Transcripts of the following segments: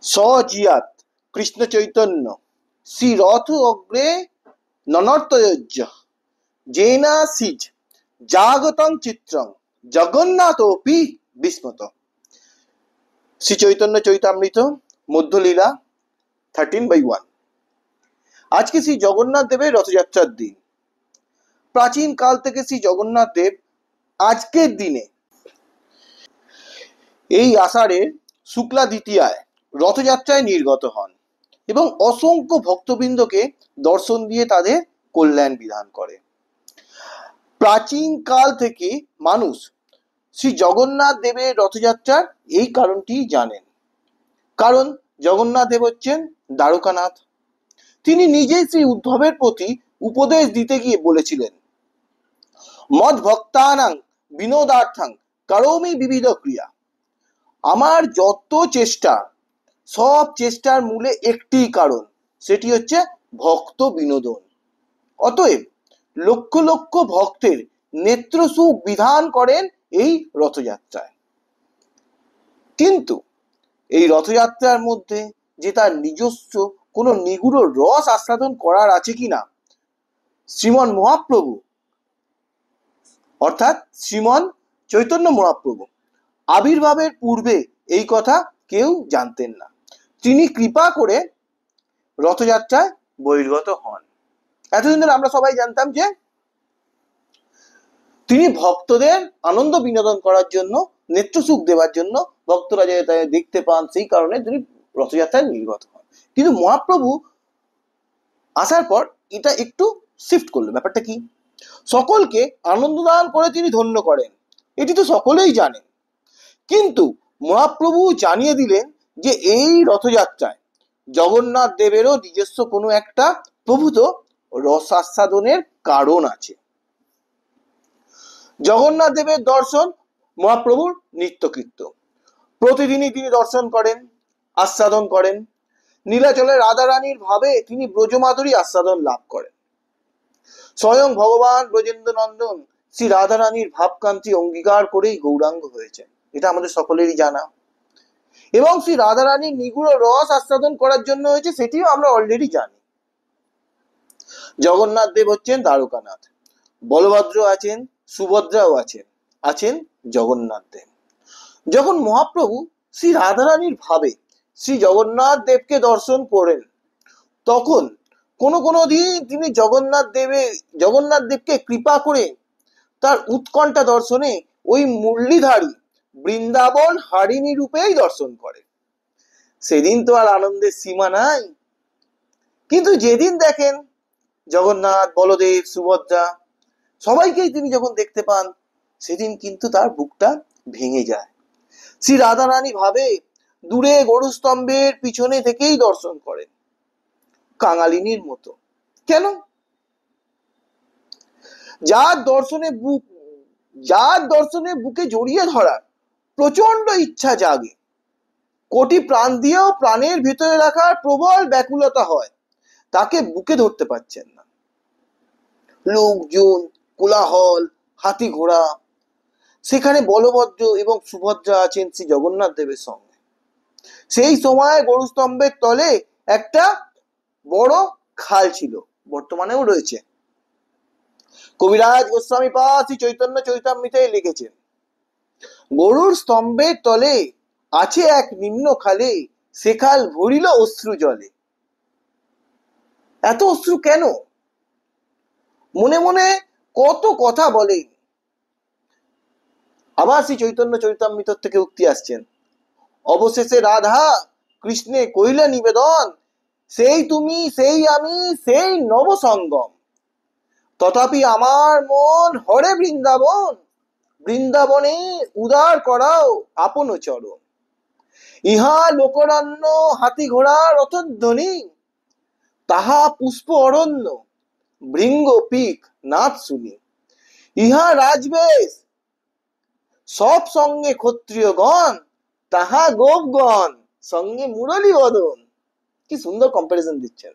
সজিয়াত কৃষ্ণ চৈতন্য শ্রী রথ অগ্রে ননর্তয়োজ্য জেনা সিজ জাগতং চিত্রং জগন্নাথোপি বিস্মত। শ্রী চৈতন্য চৈতামৃত মধ্যলীলা 13/1। আজকে শ্রী জগন্নাথ দেবের রথযাত্রার দিন। প্রাচীন কাল থেকে শ্রী জগন্নাথ দেব আজকের দিনে এই আষাঢ়ের শুক্লা দ্বিতীয়ায় রথযাত্রায় নির্গত হন এবং অসংখ্য ভক্তবৃন্দকে দর্শন দিয়ে তাদের কল্যাণ বিধান করে। প্রাচীন কাল থেকে মানুষ শ্রী জগন্নাথ দেবের রথযাত্রার এই কারণটি জানেন, কারণ জগন্নাথ দেব হচ্ছেন দ্বারকানাথ। তিনি নিজেই শ্রী উদ্ধবের প্রতি উপদেশ দিতে গিয়ে বলেছিলেন, মদ ভক্তানাং বিনোদার্থাং কারোমি বিবিধ ক্রিয়া। আমার যত চেষ্টা, সব চেষ্টার মূলে একটি কারণ, সেটি হচ্ছে ভক্ত বিনোদন। অতএব লক্ষ লক্ষ ভক্তের নেত্রসুখ বিধান করেন এই রথযাত্রায়। কিন্তু এই রথযাত্রার মধ্যে যে তার নিজস্ব কোনো নিগুড় রস আস্বাদন করার আছে কিনা, শ্রীমন মহাপ্রভু অর্থাৎ শ্রীমন চৈতন্য মহাপ্রভু আবির্ভাবের পূর্বে এই কথা কেউ জানতেন না। তিনি কৃপা করে রথযাত্রায় বহির্গত হন। এতদিন ধরে আমরা সবাই জানতাম যে তিনি ভক্তদের আনন্দ বিনোদন করার জন্য, নেত্রসুখ দেওয়ার জন্য ভক্তরা যে দেখতে পান, সেই কারণে তিনি রথযাত্রায় নির্গত হন। কিন্তু মহাপ্রভু আসার পর এটা একটু শিফট করলো। ব্যাপারটা কি? সকলকে আনন্দ দান করে তিনি ধন্য করেন, এটি তো সকলেই জানেন। কিন্তু মহাপ্রভু জানিয়ে দিলেন যে এই রথযাত্রায় জগন্নাথ দেবেরও নিজস্ব কোনো একটা প্রভূত রসাস্বাদনের কারণ আছে। জগন্নাথ দেবের দর্শন মহাপ্রভুর নিত্যকৃত্য। প্রতিদিনই তিনি দর্শন করেন, আস্বাদন করেন। নীলাচলে রাধারানীর ভাবে তিনি ব্রজমাধুরী আস্বাদন লাভ করেন। স্বয়ং ভগবান ব্রজেন্দ্র নন্দন শ্রী রাধারানীর ভাবকান্তি অঙ্গীকার করেই গৌরাঙ্গ হয়েছেন, এটা আমাদের সকলেরই জানা। এবং শ্রী রাধারানীর নিগুড় রস আস্বাদন করার জন্য হয়েছে, সেটিও আমরা অলরেডি জানি। জগন্নাথ দেব হচ্ছেন দ্বারকানাথ, বলভদ্র আছেন, সুভদ্রাও আছেন জগন্নাথ দেব। যখন মহাপ্রভু শ্রী রাধারানীর ভাবে শ্রী জগন্নাথ দেবকে দর্শন করেন, তখন কোনো দিন তিনি জগন্নাথ দেবকে কৃপা করে তার উৎকণ্ঠা দর্শনে ওই মুরলীধারী বৃন্দাবন হারিণী রূপেই দর্শন করেন। সেদিন তো আর আনন্দের সীমা নাই। কিন্তু যেদিন দেখেন জগন্নাথ, বলদেব, সুভদ্রা সবাইকেই তিনি যখন দেখতে পান, সেদিন কিন্তু তার বুকটা ভেঙে যায়। শ্রী রাধারানী ভাবে দূরে গরুস্তম্ভের পিছনে থেকেই দর্শন করেন, কাঙালিনীর মতো। কেন? যার দর্শনে বুকে জড়িয়ে ধরার প্রচন্ড ইচ্ছা জাগে, কোটি প্রাণ দিয়েও প্রাণের ভিতরে রাখার প্রবল ব্যাকুলতা হয়, তাকে বুকে ধরতে পারছেন না। লোকজন, কোলাহল, হাতি ঘোড়া, সেখানে বলভদ্র এবং সুভদ্রা আছেন শ্রী জগন্নাথ দেবের সঙ্গে। সেই সময় গরুস্তম্ভের তলে একটা বড় খাল ছিল, বর্তমানেও রয়েছে। কবিরাজ গোস্বামী পাদ শ্রী চৈতন্য চৈতামৃতে লিখেছেন, গরুর স্তম্ভের তলে আছে এক নিম্ন খালে, সে খাল ভরিল অশ্রু জলে। এত অশ্রু কেন? মনে মনে কত কথা বলেন। আবার শ্রী চৈতন্য চৈতামৃত থেকে উক্তি আসছেন, অবশেষে রাধা কৃষ্ণে কইলে নিবেদন, সেই তুমি, সেই আমি, সেই নবসঙ্গম। তথাপি আমার মন হরে বৃন্দাবন, বৃন্দাবনে উদার করাও আপন চরণ। ইহা লোকরণ্য হাতি ঘোড়া রথধ্বনি, তাহা পুষ্প অরণ্য ভৃঙ্গ পিক নাথ শুনি। ইহা রাজবেশ সব সঙ্গে ক্ষত্রিয়গণ, তাহা গোপগণ সঙ্গে মুরলী বদন। কি সুন্দর কম্পারিজন দিচ্ছেন।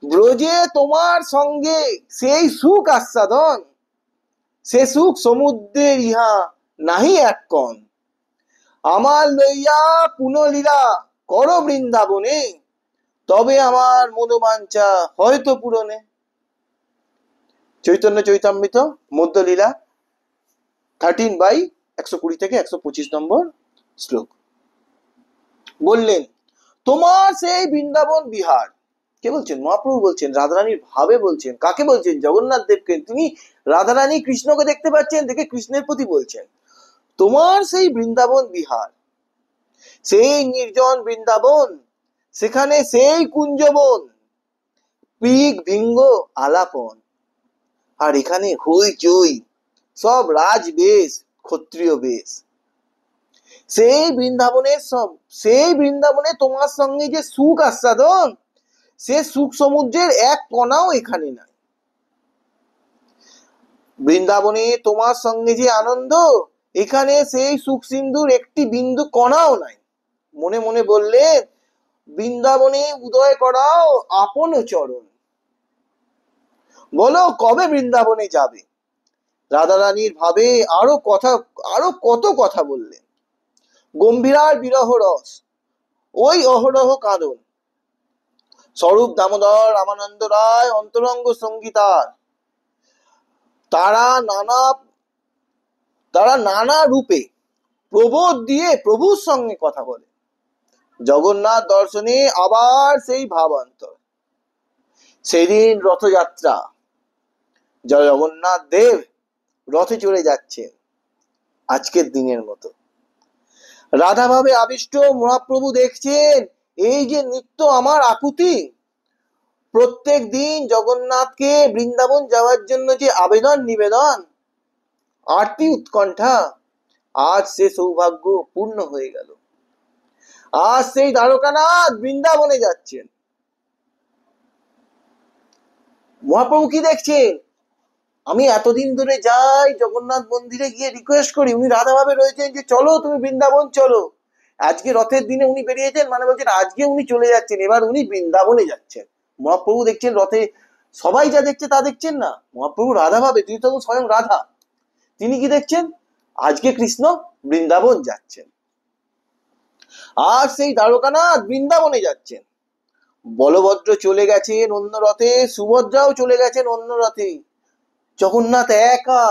ব্রজে তোমার সঙ্গে সেই সুখ আস্বাদন, সে সুখ সমুদ্রের ইহা নাহি এক কণ। আমার লইয়া পুনলীলা করো বৃন্দাবনে, তবে আমার মনোবাঞ্ছা হয়তো পূরণে। চৈতন্য চৈতামৃত মধ্যলীলা 13/120 থেকে 125 নম্বর শ্লোক। বললেন তোমার সেই বৃন্দাবন বিহার, কে বলছেন? মহাপ্রভু বলছেন, রাধারানীর ভাবে বলছেন। কাকে বলছেন? জগন্নাথ দেবকে। তিনি রাধারানী কৃষ্ণকে দেখতে পাচ্ছেন, দেখে কৃষ্ণের প্রতি বলছেন তোমার সেই বৃন্দাবন বিহার, সেই নির্জন বৃন্দাবন, সেখানে সেই কুঞ্জবন, পিক ভিঙ্গ আলাপন, আর এখানে হইচই, সব রাজবেশ, ক্ষত্রিয় বেশ। সেই বৃন্দাবনে তোমার সঙ্গে যে সুখ আস্বাদন, সে সুখ সমুদ্রের এক কণাও এখানে নাই। বৃন্দাবনে তোমার সঙ্গে যে আনন্দ, এখানে সেই সুখ সিন্ধুর একটি বিন্দু কণাও নাই। মনে মনে বললেন বৃন্দাবনে উদয় করাও আপন চরণ, বলো কবে বৃন্দাবনে যাবে। রাধারানীর ভাবে আরো কত কথা বললেন। গম্ভীরার বিরহ রস, ওই অহরহ কাঁদন, স্বরূপ দামোদর রামানন্দ রায় অন্তরঙ্গ সঙ্গীতার, তারা নানা রূপে প্রবোধ দিয়ে প্রভুর সঙ্গে কথা বলে। জগন্নাথ দর্শনে আবার সেই ভাবান্তর। সেদিন রথযাত্রা, জগন্নাথ দেব রথে চড়ে যাচ্ছেন আজকের দিনের মতো। রাধা ভাবে আবিষ্ট মহাপ্রভু দেখছেন এই যে নিত্য আমার আকুতি, প্রত্যেক দিন জগন্নাথকে বৃন্দাবন যাওয়ার জন্য যে আবেদন নিবেদন, আরতি উৎকণ্ঠা, আজ সে সৌভাগ্য পূর্ণ হয়ে গেল। আজ সেই দ্বারকানাথ বৃন্দাবনে যাচ্ছেন। মহাপ্রভু কি দেখছেন? আমি এতদিন ধরে যাই জগন্নাথ মন্দিরে গিয়ে রিকোয়েস্ট করি, উনি রাধা ভাবে রয়েছেন যে চলো তুমি বৃন্দাবন চলো। আজকে রথের দিনে উনি বেরিয়েছেন, মানে বলছেন আজকে উনি চলে যাচ্ছেন, এবার উনি বৃন্দাবনে যাচ্ছেন। মহাপ্রভু দেখছেন রথে, সবাই যা দেখছে তা দেখছেন না, মহাপ্রভু রাধা ভাবে, তিনি তখন স্বয়ং রাধা। তিনি কি দেখছেন? আজকে কৃষ্ণ বৃন্দাবন যাচ্ছেন। আর সেই দ্বারকানাথ বৃন্দাবনে যাচ্ছেন। বলভদ্র চলে গেছেন অন্য রথে, সুভদ্রাও চলে গেছেন অন্য রথে, জগন্নাথ একা।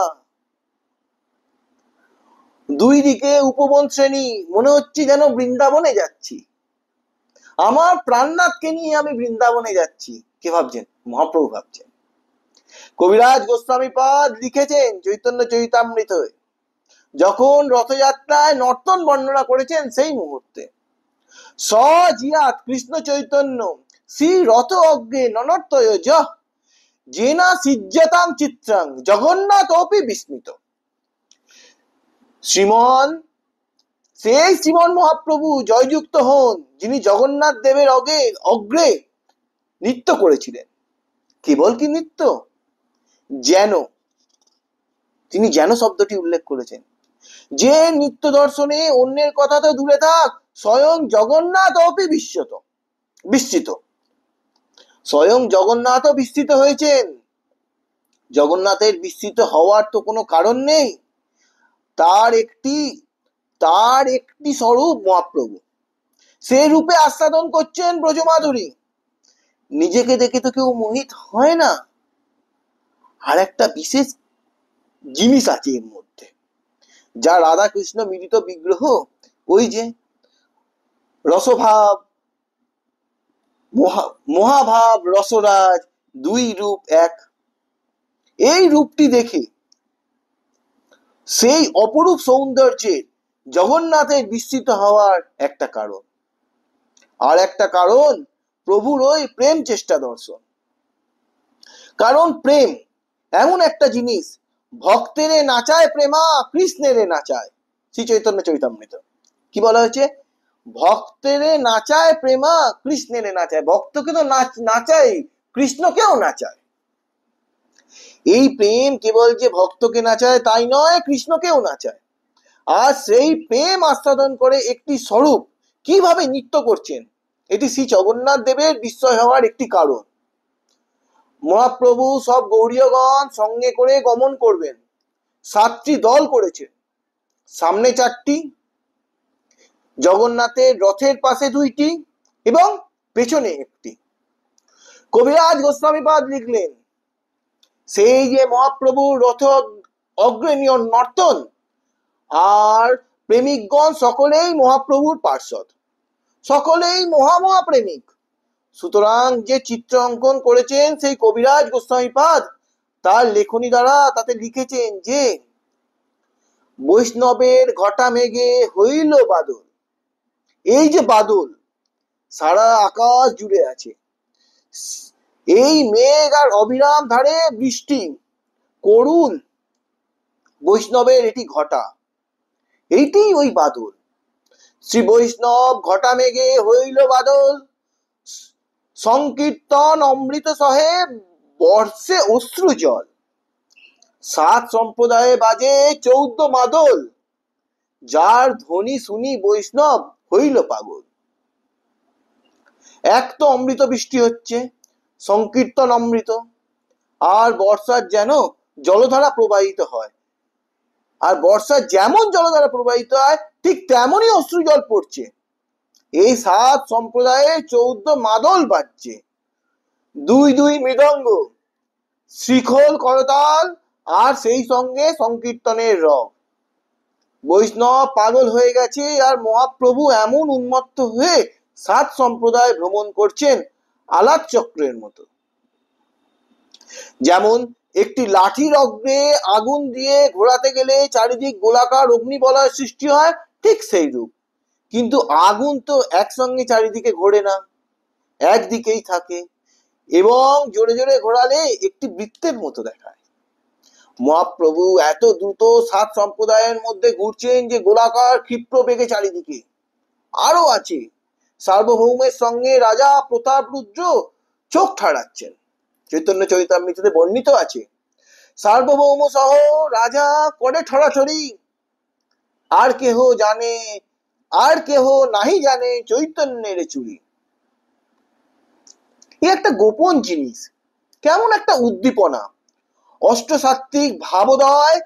দুই দিকে উপবন শ্রেণী, মনে হচ্ছে যেন বৃন্দাবনে যাচ্ছি, আমার প্রাণনাথকে নিয়ে আমি বৃন্দাবনে যাচ্ছি। কে ভাবছেন? মহাপ্রভু ভাবছেন। কবিরাজ গোস্বামী পাদ লিখেছেন চৈতন্য চরিতামৃত, যখন রথযাত্রায় নর্তন বর্ণনা করেছেন সেই মুহূর্তে সজিয়াত কৃষ্ণ চৈতন্য শ্রী রথ অগ্রে ননর্তয় যহ জেনা সিজ্জতাং চিত্রাং জগন্নাথ অপি বিস্মিত। সেই শ্রীমন মহাপ্রভু জয়যুক্ত হন, যিনি জগন্নাথ দেবের অগ্রে নৃত্য করেছিলেন। কেবল কি নৃত্য, যেন, তিনি যেন শব্দটি উল্লেখ করেছেন। যে নিত্য দর্শনে অন্যের কথা তো দূরে থাক, স্বয়ং জগন্নাথ অপি বিস্মিত, স্বয়ং জগন্নাথও বিস্মিত হয়েছেন। জগন্নাথের বিস্মিত হওয়ার তো কোনো কারণ নেই, তার একটি স্বরূপ মহাপ্রভু, সে রূপে আস্বাদন করছেন ব্রজমাধুরী। নিজেকে দেখে তো কেউ মোহিত হয় না, আর একটা বিশেষ জিনিস আছে এর মধ্যে, যা রাধা কৃষ্ণ মিলিত বিগ্রহ, ওই যে রসভাব, মহাভাব, রসরাজ, দুই রূপ এক, এই রূপটি দেখে সেই অপরূপ সৌন্দর্যের জগন্নাথের বিস্মিত হওয়ার একটা কারণ। আর একটা কারণ প্রভুর ওই প্রেম চেষ্টা দর্শন। কারণ প্রেম এমন একটা জিনিস, ভক্তেরে নাচায় প্রেমা কৃষ্ণেরে নাচায়। শ্রী চৈতন্য চরিতামৃত কি বলা হয়েছে? ভক্তেরে নাচায় প্রেমা কৃষ্ণেরে নাচায়। ভক্তকে তো নাচায়, কৃষ্ণকেও নাচায়। এই প্রেম কেবল যে ভক্তকে নাচায় তাই নয়, কৃষ্ণকেও নাচায়। আর সেই প্রেম আস্বাদন করে একটি স্বরূপ কিভাবে নৃত্য করছেন, এটি শ্রী জগন্নাথ দেবের বিস্ময় হওয়ার একটি কারণ। মহাপ্রভু সব গৌরীয়গণ সঙ্গে করে গমন করবেন, 7টি দল করেছে, সামনে 4টি, জগন্নাথের রথের পাশে দুইটি এবং পেছনে একটি। কবিরাজ গোস্বামীপাদ লিখলেন, সেই যে মহাপ্রভুর রথ অগ্রণীয় নর্তন, আর প্রেমিকগণ সকলেই মহাপ্রভুর পার্ষদ, সকলেই মহাপ্রেমিক। সুতরাং যে চিত্র অঙ্কন করেছেন সেই কবিরাজ গোস্বামীপাদ, তার লেখনী দ্বারা তাতে লিখেছেন যে বৈষ্ণবের ঘটা মেঘে হইল বাদল। এই যে বাদল সারা আকাশ জুড়ে আছে, এই মেঘ আর অবিরাম ধারে বৃষ্টি করুন বৈষ্ণবের এটি ঘটা, এইটি ওই বাদল। শ্রী বৈষ্ণব ঘটা মেঘে হইল বাদল, সংকীর্তন অমৃত সহে বর্ষে অশ্রু জল। 7 সম্প্রদায়ে বাজে 14 মাদল, যার ধ্বনি শুনি বৈষ্ণব হইল পাগল। এক তো অমৃত বৃষ্টি হচ্ছে, সংকীর্তন অমৃত, আর বর্ষার যেন জলধারা প্রবাহিত হয়, আর বর্ষার যেমন জলধারা প্রবাহিত হয় ঠিক তেমনই অশ্রু জল পড়ছে। এই 7 সম্প্রদায়ে 14 মাদল বাজছে, 2 মৃদঙ্গ, শ্রীখোল করতাল, আর সেই সঙ্গে সংকীর্তনের রব। বৈষ্ণব পাগল হয়ে গেছে, আর মহাপ্রভু এমন উন্মত্ত হয়ে 7 সম্প্রদায় ভ্রমণ করছেন আলাপ চক্রের মতো। যেমন একটি লাঠির অগ্রে আগুন দিয়ে ঘোরাতে গেলে চারিদিক গোলাকার অগ্নিবলয় সৃষ্টি হয়, ঠিক সেই রূপ। কিন্তু আগুন তো একসঙ্গে চারিদিকে ঘোরে না, একদিকেই থাকে, এবং জোরে জোরে ঘোরালে একটি বৃত্তের মতো দেখায়। মহাপ্রভু এত দ্রুত 7 সম্প্রদায়ের মধ্যে ঘুরছেন যে গোলাকার ক্ষিপ্র বেগে চারিদিকে। আরো আছে, সার্বভৌমের সঙ্গে রাজা প্রতাপ রুদ্র চোখ ঠাড়াচ্ছেন। চৈতন্য চরিতামৃততে বর্ণিত আছে, সার্বভৌম সহ রাজা করে ঠড়াঠড়ি, আর কেহ জানে, আর কেহ নাহি জানে চৈতন্যের চুরি। এ একটা গোপন জিনিস, কেমন একটা উদ্দীপনা। অষ্টসাত্ত্বিক ভাবোদয়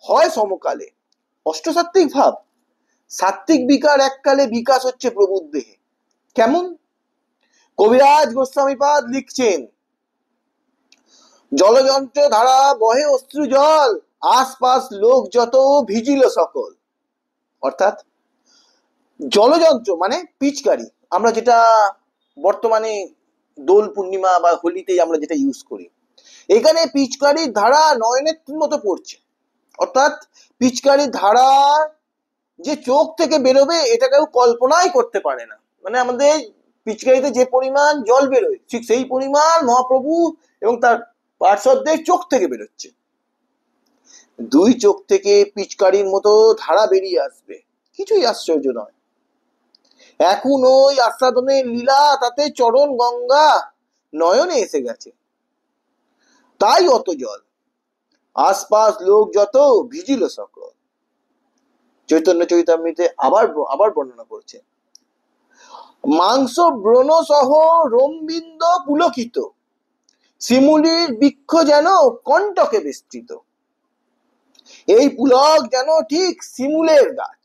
হয় সমকালে। অষ্টসাত্ত্বিক ভাব, সাত্ত্বিক বিকার এককালে বিকাশ হচ্ছে প্রভুর দেহে। কেমন? কবিরাজ গোস্বামীপাদ লিখছেন, জলযন্ত্র ধারা বহে অশ্রু জল, আশপাশ লোক যত ভিজিল সকল। অর্থাৎ জলযন্ত্র মানে পিচকারি, আমরা যেটা বর্তমানে দোল পূর্ণিমা বা হোলিতে আমরা যেটা ইউজ করি, এখানে পিচকারির ধারা নয়নের মতো পড়ছে। অর্থাৎ পিচকারির ধারা যে চোখ থেকে বেরোবে এটা কেউ কল্পনাই করতে পারে না। মানে আমাদের পিচকারিতে যে পরিমাণ জল বেরোয় ঠিক সেই পরিমাণ মহাপ্রভু এবং তার পার্শ্বদের চোখ থেকে বেরোচ্ছে। 2 চোখ থেকে পিচকারির মতো ধারা বেরিয়ে আসবে, কিছুই আশ্চর্য নয়। এখন ওই আস্বাদনের লীলা, তাতে চরণ গঙ্গা নয়নে এসে গেছে, তাই অত জল, আশপাশ লোক যত ভিজিল সকল। চৈতন্য চরিতামৃতে আবার বর্ণনা করছে, মাংস ব্রণ সহ রোমবিন্দ পুলকিত, শিমুলির বৃক্ষ যেন কণ্টকে বিস্তৃত। এই পুলক যেন ঠিক শিমুলের গাছ।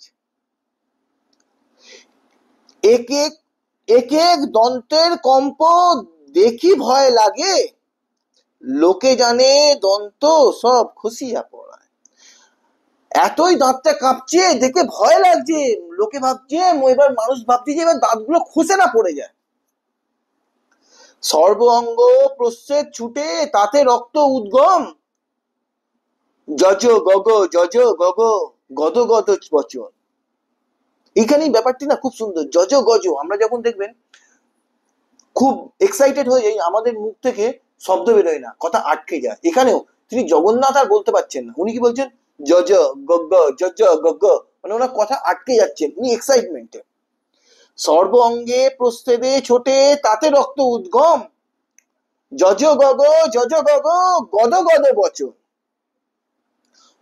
এক এক দন্তের কম্প দেখি ভয় লাগে, লোকে জানে দন্ত সব খসিয়া পড়ায়। এতই দাঁতটা কাঁপছে, দেখে ভয় লাগছে, লোকে ভাবছে, এবার মানুষ ভাবছে যে এবার দাঁতগুলো খসে না পড়ে যায়। সর্ব অঙ্গ প্রস্বেদ ছুটে, তাতে রক্ত উদ্গম, যজ গগ যজ গগ গদ গদ বচন। এখানে ব্যাপারটি না খুব সুন্দর। যজ গজ, আমরা যখন দেখবেন খুব এক্সাইটেড হয়ে যাই, আমাদের মুখ থেকে শব্দ বেরোয় না, কথা আটকে যায়। এখানেও তিনি জগন্নাথ আর বলতে পারছেন না, উনি কি বলছেন? যজ গগ যজ গগ, মানে ওনার কথা আটকে যাচ্ছেন, উনি এক্সাইটমেন্টে। সর্ব অঙ্গে প্রস্তেদে ছোটে, তাতে রক্ত উদ্গম, যজ গগ গদ গদ বচন।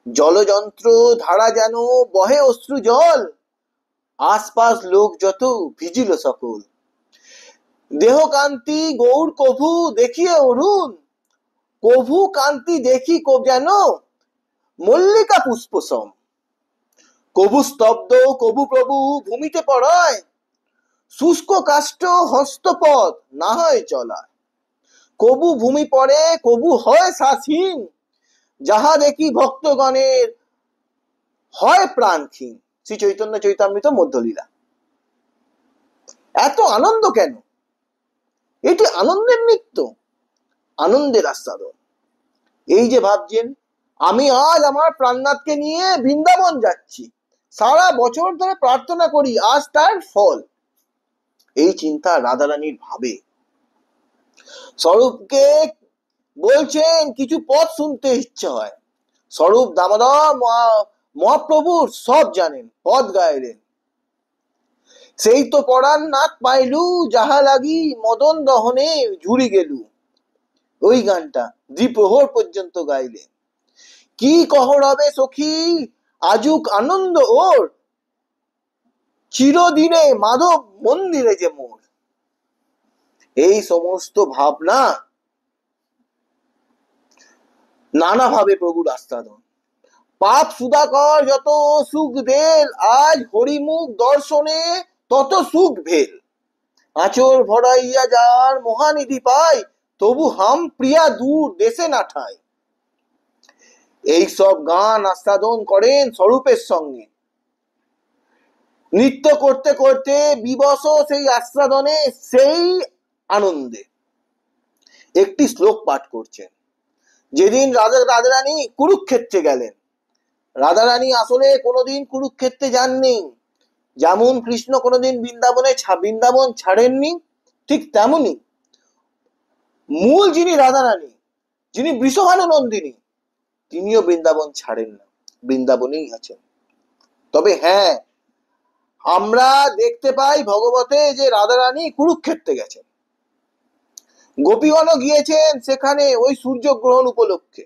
জলযন্ত্র ধারা যেন বহে অশ্রু জল, আশপাশ লোক যত ভিজিল সকল। দেহ কান্তি গৌর কভু দেখিয়ে অরুণ, কভু কান্তি দেখি যেন মল্লিকা পুষ্পসম। কবু স্তব্ধ কবু প্রভু ভূমিতে পড়ায়, শুষ্ক কাষ্ঠ হস্তপদ না হয় চলা, কবু ভূমি পড়ে কবু হয় শ্বাসহীন, যাহা দেখি ভক্তগণের হয় প্রাণহীন। শ্রী চৈতন্য চৈতামৃত মধ্যলীলা। এত আনন্দ কেন? এটি আনন্দের নৃত্য, আনন্দের আস্বাদন। এই যে ভাবছেন আমি আজ আমার প্রাণনাথকে নিয়ে বৃন্দাবন যাচ্ছি, সারা বছর ধরে প্রার্থনা করি, আজ তার ফল। এই চিন্তা রাধারানীর ভাবে। স্বরূপকে বলছেন কিছু পদ শুনতে ইচ্ছে হয়। স্বরূপ দামোদর মহাপ্রভুর সব জানেন, পদ গাইলেন। সেই তো পরাণ নাথ পাইলু, যাহা লাগি মদন দহনে ঝুরি গেলু। ওই গানটা দ্বিপ্রহর পর্যন্ত গাইলেন। কি কহরবে সখী আজুক আনন্দ ওর, চিরদিনে মাধব মন্দিরে যে মোর। এই সমস্ত ভাবনা নানাভাবে প্রভুর আস্বাদন। পাপ সুধাকর যত সুখ দেল, আজ হরিমুখ দর্শনে তত সুখ ভেল। আঁচল ভরাইয়া যার মহানিধি পায়, তবু হাম প্রিয়া দূর দেশে না ঠায়। এইসব গান আস্বাদন করেন স্বরূপের সঙ্গে। নৃত্য করতে করতে বিবশ সেই আস্বাদনে, সেই আনন্দে একটি শ্লোক পাঠ করছেন। যেদিন রাধারানী কুরুক্ষেত্রে গেলেন, রাধারানী আসলে কোনোদিন কুরুক্ষেত্রে যাননি। যেমন কৃষ্ণ কোনোদিন বৃন্দাবন ছাড়েননি, ঠিক তেমনি মূল যিনি রাধারানী, যিনি বৃষভানু নন্দিনী, তিনিও বৃন্দাবন ছাড়েন না, বৃন্দাবনেই আছেন। তবে হ্যাঁ, আমরা দেখতে পাই ভগবতে যে রাধারানী কুরুক্ষেত্রে গেছেন, গোপীগণও গিয়েছেন সেখানে ওই সূর্যগ্রহণ উপলক্ষে।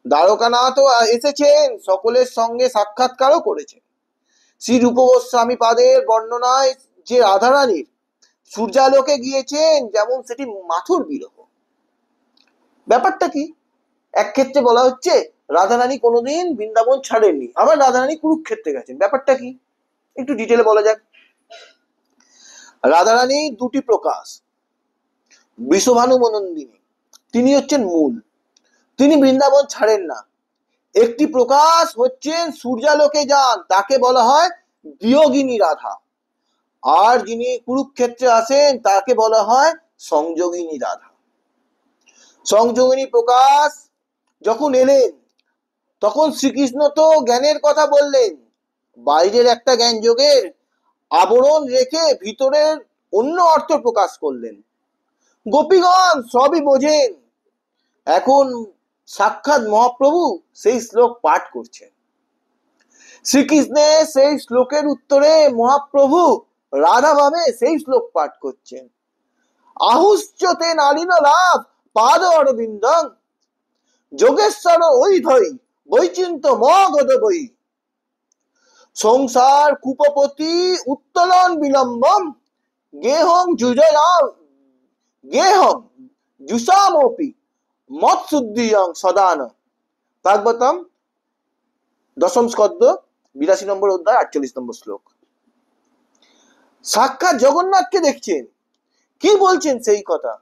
দ্বারকানাথও এসেছেন, সকলের সঙ্গে সাক্ষাৎকারও করেছেন। শ্রী রূপ গোস্বামী পাদের বর্ণনায় যে রাধারানীর সূর্যালোকে গিয়েছেন, যেমন সেটি মাথুর বিরহ। ব্যাপারটা কি? এক ক্ষেত্রে বলা হচ্ছে রাধারানী কোনোদিন বৃন্দাবন ছাড়েননি, আবার রাধারানী কুরুক্ষেত্রে গেছেন। ব্যাপারটা কি একটু ডিটেলে বলা যাক। রাধারানী দুটি প্রকাশ। বৃষভানু নন্দিনী তিনি হচ্ছেন মূল, তিনি বৃন্দাবন ছাড়েন না। একটি প্রকাশ হচ্ছেন সূর্যালোকে যান, তাকে বলা হয় বিয়োগিনী রাধা। আর যিনি কুরুক্ষেত্রে আসেন তাকে বলা হয় সংযোগিনী রাধা। সংযোগিনী প্রকাশ যখন এলেন, তখন শ্রীকৃষ্ণ তো জ্ঞানের কথা বললেন, বাইরের একটা জ্ঞান যোগের আবরণ রেখে ভিতরের অন্য অর্থ প্রকাশ করলেন। গোপীগণ সবই বোঝেন। এখন সাক্ষাৎ মহাপ্রভু সেই শ্লোক পাঠ করছেন। শ্রীকৃষ্ণের সেই শ্লোকের উত্তরে মহাপ্রভু রাধা ভাবে সেই শ্লোক পাঠ করছেন। আহুশ্চতে নালিন লাভ পাদ অরবিন্দং, যোগেশ্বর ওই ধৈ বৈচিন্ত মগধ বই। সংসার কূপপতি উত্তোলন বিলম্বম, গেহং জুষামপি মৎসুদ্ধিয়ং সদান। ভাগবতম 10ম স্কন্ধ 82 নম্বর অধ্যায় 48 নম্বর শ্লোক। সাক্ষাৎ জগন্নাথকে দেখছেন, কি বলছেন সেই কথা?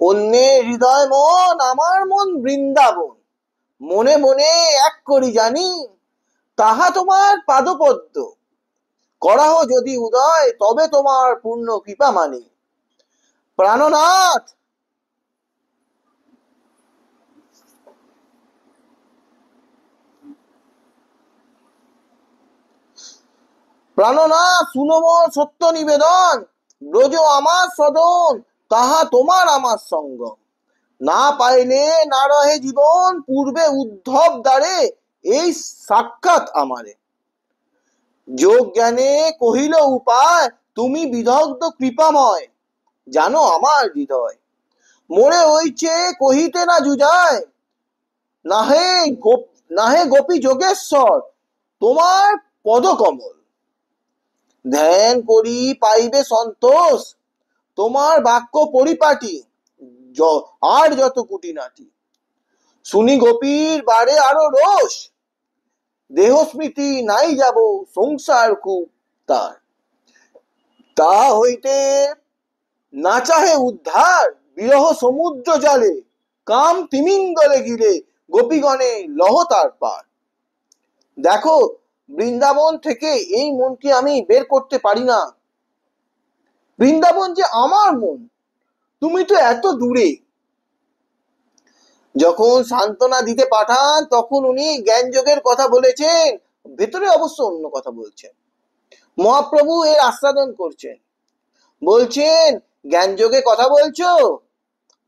অন্যের হৃদয় মন আমার মন বৃন্দাবন, মনে মনে এক করি জানি, তাহা তোমার পাদপদ্ম। করাহ যদি উদয়, তবে তোমার পূর্ণ কৃপা মানি। প্রাণনাথ প্রাণনাথ শুনো মোর সত্য নিবেদন, ব্রজ আমার সদন, তাহা তোমার আমার সঙ্গ। না পাইলে না রহে জীবন, পূর্বে উদ্ধব দ্বারে এই সাক্ষাৎ আমারে। যোগ জ্ঞানে কহিল উপায়, তুমি বিদগ্ধ কৃপাময়, জানো আমার হৃদয়। মোরে হইছে কহিতে না জুজায়, নাহে গোপী যোগেশ্বর তোমার পদকমল। ধ্যান করি পাইবে সন্তোষ, তোমার বাক্য পরিপাটি, আর যত কুটিনাটি। শুনি গোপীর বারে আরো রোষ, দেহ স্মৃতি নাই যাব সংসার খুব তার, তা হইতে না চাহে উদ্ধার, বিরহ সমুদ্র জলে কাম তিমিঙ্গলে ঘিরে গোপীগণে লহ তার পার। দেখো, বৃন্দাবন থেকে এই মনকে আমি বের করতে পারি না। বৃন্দাবন যে আমার মন, তুমি তো এত দূরে। যখন সান্ত্বনা দিতে পাঠান তখন উনি জ্ঞান যোগের কথা বলেছেন, ভেতরে অবশ্য অন্য কথা বলছেন। মহাপ্রভু এর আস্বাদন করছেন, বলছেন জ্ঞান যোগে কথা বলছো,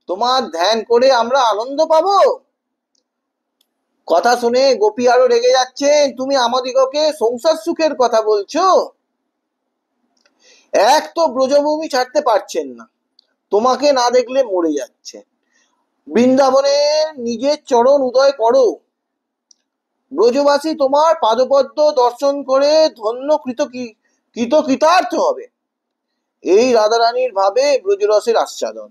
তোমার ধ্যান করে আমরা আনন্দ পাবো। কথা শুনে গোপী আরো রেগে যাচ্ছেন, তুমি আমাদিগকে সংসার সুখের কথা বলছো। এক তো ব্রজভূমি ছাড়তে পারছেন না, তোমাকে না দেখলে মরে যাচ্ছে। বৃন্দাবনের নিজের চরণ উদয় করো, ব্রজবাসী তোমার পাদপদ্ম দর্শন করে ধন্য কৃতার্থ হবে। এই রাধারানীর ভাবে ব্রজরসের আস্বাদন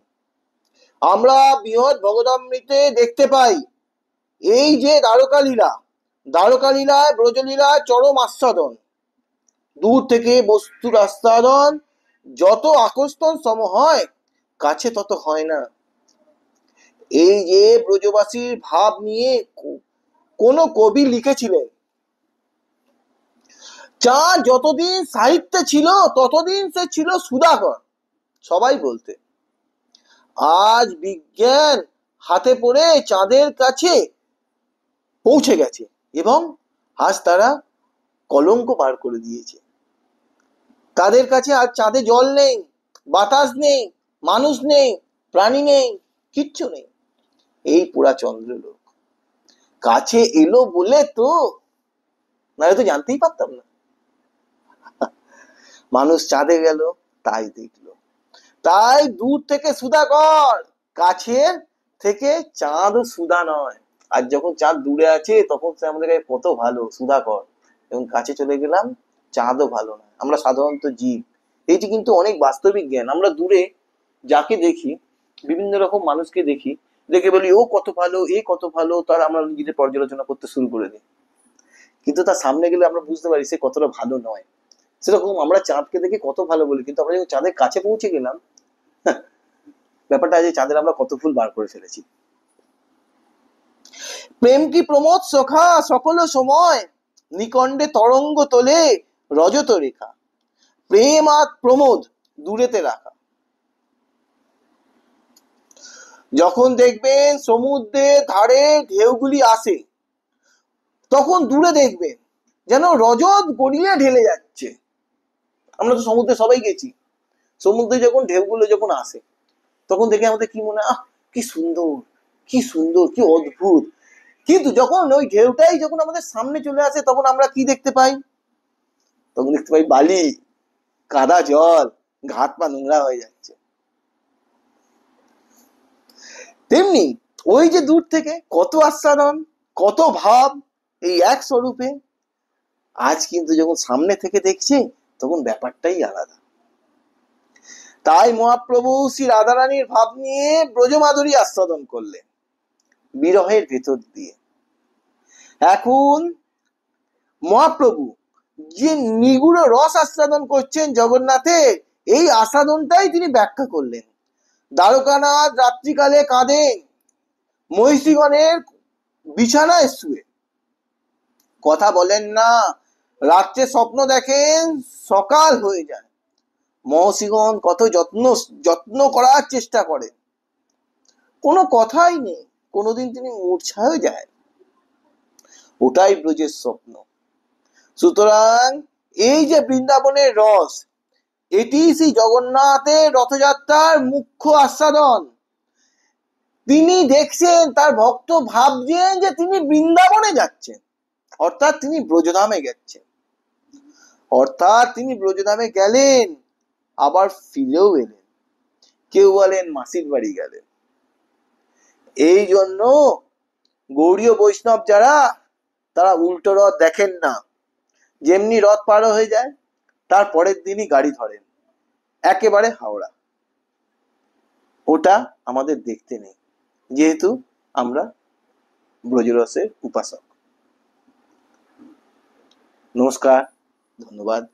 আমরা বৃহৎ ভগবদামৃতে দেখতে পাই। এই যে দ্বারকা লীলা, দ্বারকা লীলায় ব্রজলীলায় চরম আস্বাদন। দূর থেকে বস্তুর আস্বাদন যত আকর্ষণ সম হয়, কাছে তত হয় না। এই যে ব্রজবাসীর ভাব নিয়ে কোন কবি লিখেছিলেন, চাঁদ যতদিন সাহিত্যে ছিল ততদিন সে ছিল সুধাকর, সবাই বলতে। আজ বিজ্ঞান হাতে পড়ে চাঁদের কাছে পৌঁছে গেছে এবং আজ তারা কলঙ্ক পার করে দিয়েছে। তাদের কাছে আজ চাঁদে জল নেই, বাতাস নেই, মানুষ নেই, প্রাণী নেই, কিচ্ছু নেই। এই পুরা চন্দ্রলোক কাছে এলো বলে তো, নাহলে তো জানতেই পারতাম না। মানুষ চাঁদে গেল, তাই দেখলো। তাই দূর থেকে সুধাকর, কাছের থেকে চাঁদ সুধা নয়। আর যখন চাঁদ দূরে আছে তখন সে আমাদের কাছে কত ভালো, সুধাকর। এবং কাছে চলে গেলাম, চাঁদও ভালো নয়। আমরা সাধারণত জীব, এইটি কিন্তু অনেক বাস্তবিক জ্ঞান। আমরা দূরে যাকে দেখি, বিভিন্ন রকম মানুষকে দেখি, দেখে বলি ও কত ভালো, এ কত ভালো, তার আমরা নিজেদের পর্যালোচনা করতে শুরু করে দিই। কিন্তু তার সামনে গেলে আমরা বুঝতে পারি সে কতটা ভালো নয়। সেরকম আমরা চাঁদকে দেখে কত ভালো বলি, কিন্তু আমরা যখন চাঁদের কাছে পৌঁছে গেলাম, ব্যাপারটা আছে চাঁদের আমরা কত ফুল বার করে ফেলেছি। প্রেম কি প্রমোদ সখা সকল সময়, নিকণ্ডে তরঙ্গ তোলে রজত রেখা। প্রেম আর প্রমোদ দূরেতে রাখা। যখন দেখবেন সমুদ্রের ধারে ঢেউগুলি আসে, তখন দূরে দেখবেন যেন রজত গড়িয়ে ঢেলে যাচ্ছে। আমরা তো সমুদ্রে সবাই গেছি, সমুদ্রে যখন ঢেউগুলো যখন আসে তখন দেখে আমাদের কি মনে হয়, কি সুন্দর, কি সুন্দর, কি অদ্ভুত। কিন্তু যখন ওই ঢেউটাই যখন আমাদের সামনে চলে আসে তখন আমরা কি দেখতে পাই? তখন দেখতে পাই বালি, কাদা জল, ঘাট পা নোংরা হয়ে যাচ্ছে। তেমনি ওই যে দূর থেকে কত আস্বাদন, কত ভাব এই এক স্বরূপে, আজ কিন্তু যখন সামনে থেকে দেখছে তখন ব্যাপারটাই আলাদা। তাই মহাপ্রভু শ্রী রাধারানীর ভাব নিয়ে ব্রজমাধুরী আস্বাদন করলেন বিরহের ভেতর দিয়ে। এখন মহাপ্রভু যে নিগুড় রস আস্বাদন করছেন জগন্নাথের, এই আস্বাদনটাই তিনি ব্যাখ্যা করলেন। দ্বারকানাথ রাত্রিকালে কাঁদেন মহিষীগণের বিছানায় শুয়ে, কথা বলেন না। রাত্রে স্বপ্ন দেখেন, সকাল হয়ে যায়। মহর্ষিগণ কত যত্ন করার চেষ্টা করেন, কোনো কথাই নেই। কোনোদিন তিনি মূর্ছায় যায়, ওটাই ব্রজের স্বপ্ন। সুতরাং এই যে বৃন্দাবনের রস, এটি শ্রী জগন্নাথের রথযাত্রার মুখ্য আস্বাদন। তিনি দেখছেন, তার ভক্ত ভাবছেন যে তিনি বৃন্দাবনে যাচ্ছেন, অর্থাৎ তিনি ব্রজধামে গেছেন। অর্থাৎ তিনি ব্রজধামে গেলেন, আবার ফিরেও এলেন। কেউ বলেন মাসির বাড়ি গেলেন। এই জন্য গৌড়ীয় বৈষ্ণব যারা, তারা উল্টো রথ দেখেন না। যেমনি রথ পার হয়ে যায় তার পরের দিনই গাড়ি ধরেন একেবারে হাওড়া। ওটা আমাদের দেখতে নেই, যেহেতু আমরা ব্রজরসের উপাসক। নমস্কার, ধন্যবাদ।